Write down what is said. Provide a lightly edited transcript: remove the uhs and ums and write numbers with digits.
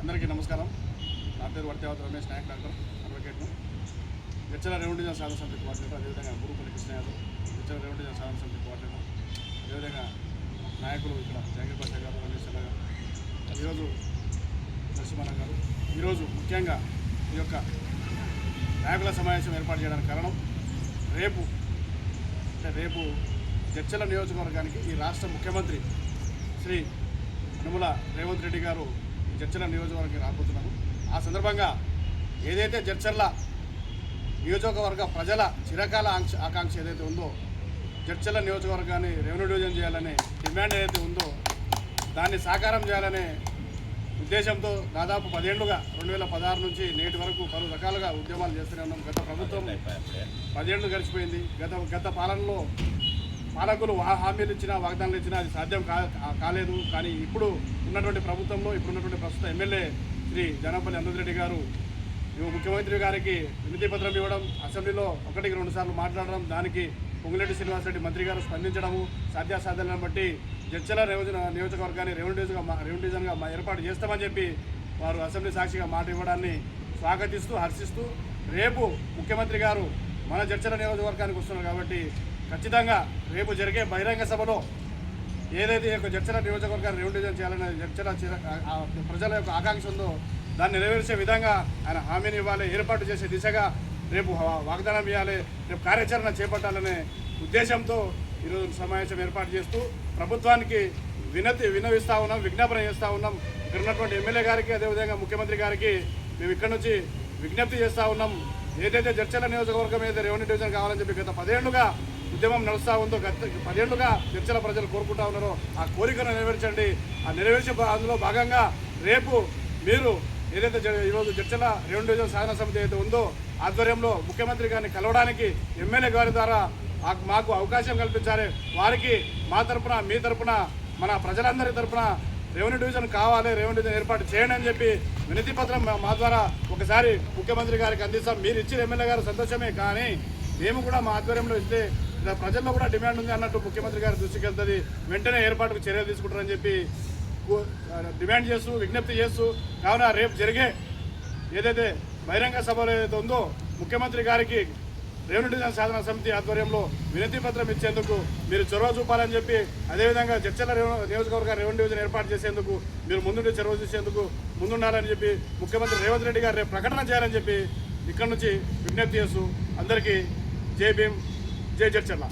అందరికీ నమస్కారం. నా పేరు వర్తేవత రమేష్ నాయక్, డాక్టర్ అడ్వకేట్ను. జడ్చర్ల రెవెన్యూ డివిజన్ సాధన సమితి కోఆర్డినేటర్, అదేవిధంగా గురుపల్లి కృష్ణ యాదవ్ జడ్చర్ల రెవెన్యూ డివిజన్ సాధన సమితి కోఆర్డినేటర్, అదేవిధంగా నాయకులు ఇక్కడ జాగీర్ పాషా గారు, రమేష్ అన్న గారు, ఈరోజు నరసింహన్న గారు. ఈరోజు ముఖ్యంగా ఈ యొక్క నాయకుల సమావేశం ఏర్పాటు చేయడానికి కారణం రేపు జడ్చర్ల నియోజకవర్గానికి ఈ రాష్ట్ర ముఖ్యమంత్రి శ్రీ యనమల రేవంత్ రెడ్డి గారు జడ్చర్ల నియోజకవర్గానికి రాబోతున్నారు. ఆ సందర్భంగా ఏదైతే జడ్చర్ల నియోజకవర్గ ప్రజల చిరకాల ఆకాంక్ష ఏదైతే ఉందో, జడ్చర్ల నియోజకవర్గాన్ని రెవెన్యూ డివిజన్ చేయాలనే డిమాండ్ ఏదైతే ఉందో దాన్ని సాకారం చేయాలనే ఉద్దేశంతో దాదాపు 10 ఏళ్లుగా 2016 నుంచి నేటి వరకు పలు రకాలుగా ఉద్యమాలు చేస్తూనే ఉన్నాం. గత ప్రభుత్వం 10 ఏళ్ళు గడిచిపోయింది. గత పాలనలో పాలకులు హామీలు ఇచ్చినా, వాగ్దానాలు ఇచ్చినా అది సాధ్యం కాలేదు. కానీ ఇప్పుడు ఉన్నటువంటి ప్రభుత్వంలో ఇప్పుడున్నటువంటి ప్రస్తుత ఎమ్మెల్యే శ్రీ జనంపల్లి అనంత్ రెడ్డి గారు ముఖ్యమంత్రి గారికి వినతి పత్రం ఇవ్వడం, అసెంబ్లీలో 1-2 సార్లు మాట్లాడడం, దానికి పొంగులేటి శ్రీనివాసరెడ్డి మంత్రి గారు స్పందించడము, సాధ్యాసాధ్యాలను బట్టి జడ్చర్ల నియోజకవర్గాన్ని రెవెన్యూ డివిజన్గా ఏర్పాటు చేస్తామని చెప్పి వారు అసెంబ్లీ సాక్షిగా మాట ఇవ్వడాన్ని స్వాగతిస్తూ హర్షిస్తూ, రేపు ముఖ్యమంత్రి గారు మన జడ్చర్ల నియోజకవర్గానికి వస్తున్నారు కాబట్టి ఖచ్చితంగా రేపు జరిగే బహిరంగ సభలో ఏదైతే జడ్చర్ల నియోజకవర్గాన్ని రెవెన్యూ డివిజన్ చేయాలనే జడ్చర్ల ప్రజల యొక్క ఆకాంక్ష ఉందో దాన్ని నెరవేర్చే విధంగా ఆయన హామీని ఇవ్వాలి, ఏర్పాటు చేసే దిశగా రేపు వాగ్దానం ఇవ్వాలి, రేపు కార్యాచరణ చేపట్టాలనే ఉద్దేశంతో ఈరోజు సమావేశం ఏర్పాటు చేస్తూ ప్రభుత్వానికి విన్నవిస్తూ ఉన్నాం, విజ్ఞాపన చేస్తూ ఉన్నాం. ఇక్కడ ఉన్నటువంటి ఎమ్మెల్యే గారికి, అదేవిధంగా ముఖ్యమంత్రి గారికి మేము ఇక్కడ నుంచి విజ్ఞప్తి చేస్తూ ఉన్నాం. ఏదైతే జడ్చర్ల నియోజకవర్గం ఏదైతే రెవెన్యూ డివిజన్ కావాలని చెప్పి గత 10 ఏళ్లుగా ఉద్యమం నడుస్తూ ఉందో, గత 10 ఏళ్లుగా జడ్చర్ల ప్రజలు కోరుకుంటా ఉన్నారో ఆ కోరికను నెరవేర్చండి. ఆ నెరవేర్చే అందులో భాగంగా రేపు మీరు ఏదైతే ఈరోజు జడ్చర్ల రెవెన్యూ డివిజన్ సాధన సమితి ఏదైతే ఉందో ఆధ్వర్యంలో ముఖ్యమంత్రి గారిని కలవడానికి ఎమ్మెల్యే గారి ద్వారా మాకు అవకాశం కల్పించాలి. వారికి మా తరపున, మీ తరపున, మన ప్రజలందరి తరపున రెవెన్యూ డివిజన్ కావాలి, రెవెన్యూ డివిజన్ ఏర్పాటు చేయండి అని చెప్పి వినతి పత్రం మా ద్వారా ఒకసారి ముఖ్యమంత్రి గారికి అందిస్తాం. మీరు ఇచ్చిన ఎమ్మెల్యే గారు సంతోషమే, కానీ మేము కూడా మా ఆధ్వర్యంలో ఇస్తే ప్రజల్లో కూడా డిమాండ్ ఉంది అన్నట్టు ముఖ్యమంత్రి గారి దృష్టికి వెళ్తుంది. వెంటనే ఏర్పాటుకు చర్యలు తీసుకుంటారని చెప్పి డిమాండ్ చేస్తూ, విజ్ఞప్తి చేస్తూ, కావున రేపు జరిగే ఏదైతే బహిరంగ సభలో ఏదైతే ఉందో ముఖ్యమంత్రి గారికి రెవెన్యూ డివిజన్ సాధన సమితి ఆధ్వర్యంలో వినతి పత్రం ఇచ్చేందుకు మీరు చొరవ చూపాలని చెప్పి, అదేవిధంగా జడ్చర్ల నియోజకవర్గ రెవెన్యూ డివిజన్ ఏర్పాటు చేసేందుకు మీరు ముందుండి చొరవ చూసేందుకు ముందుండాలని చెప్పి ముఖ్యమంత్రి రేవంత్ రెడ్డి గారు రేపు ప్రకటన చేయాలని చెప్పి ఇక్కడ నుంచి విజ్ఞప్తి చేస్తూ అందరికీ జై భీమ్, జై జడ్చర్ల.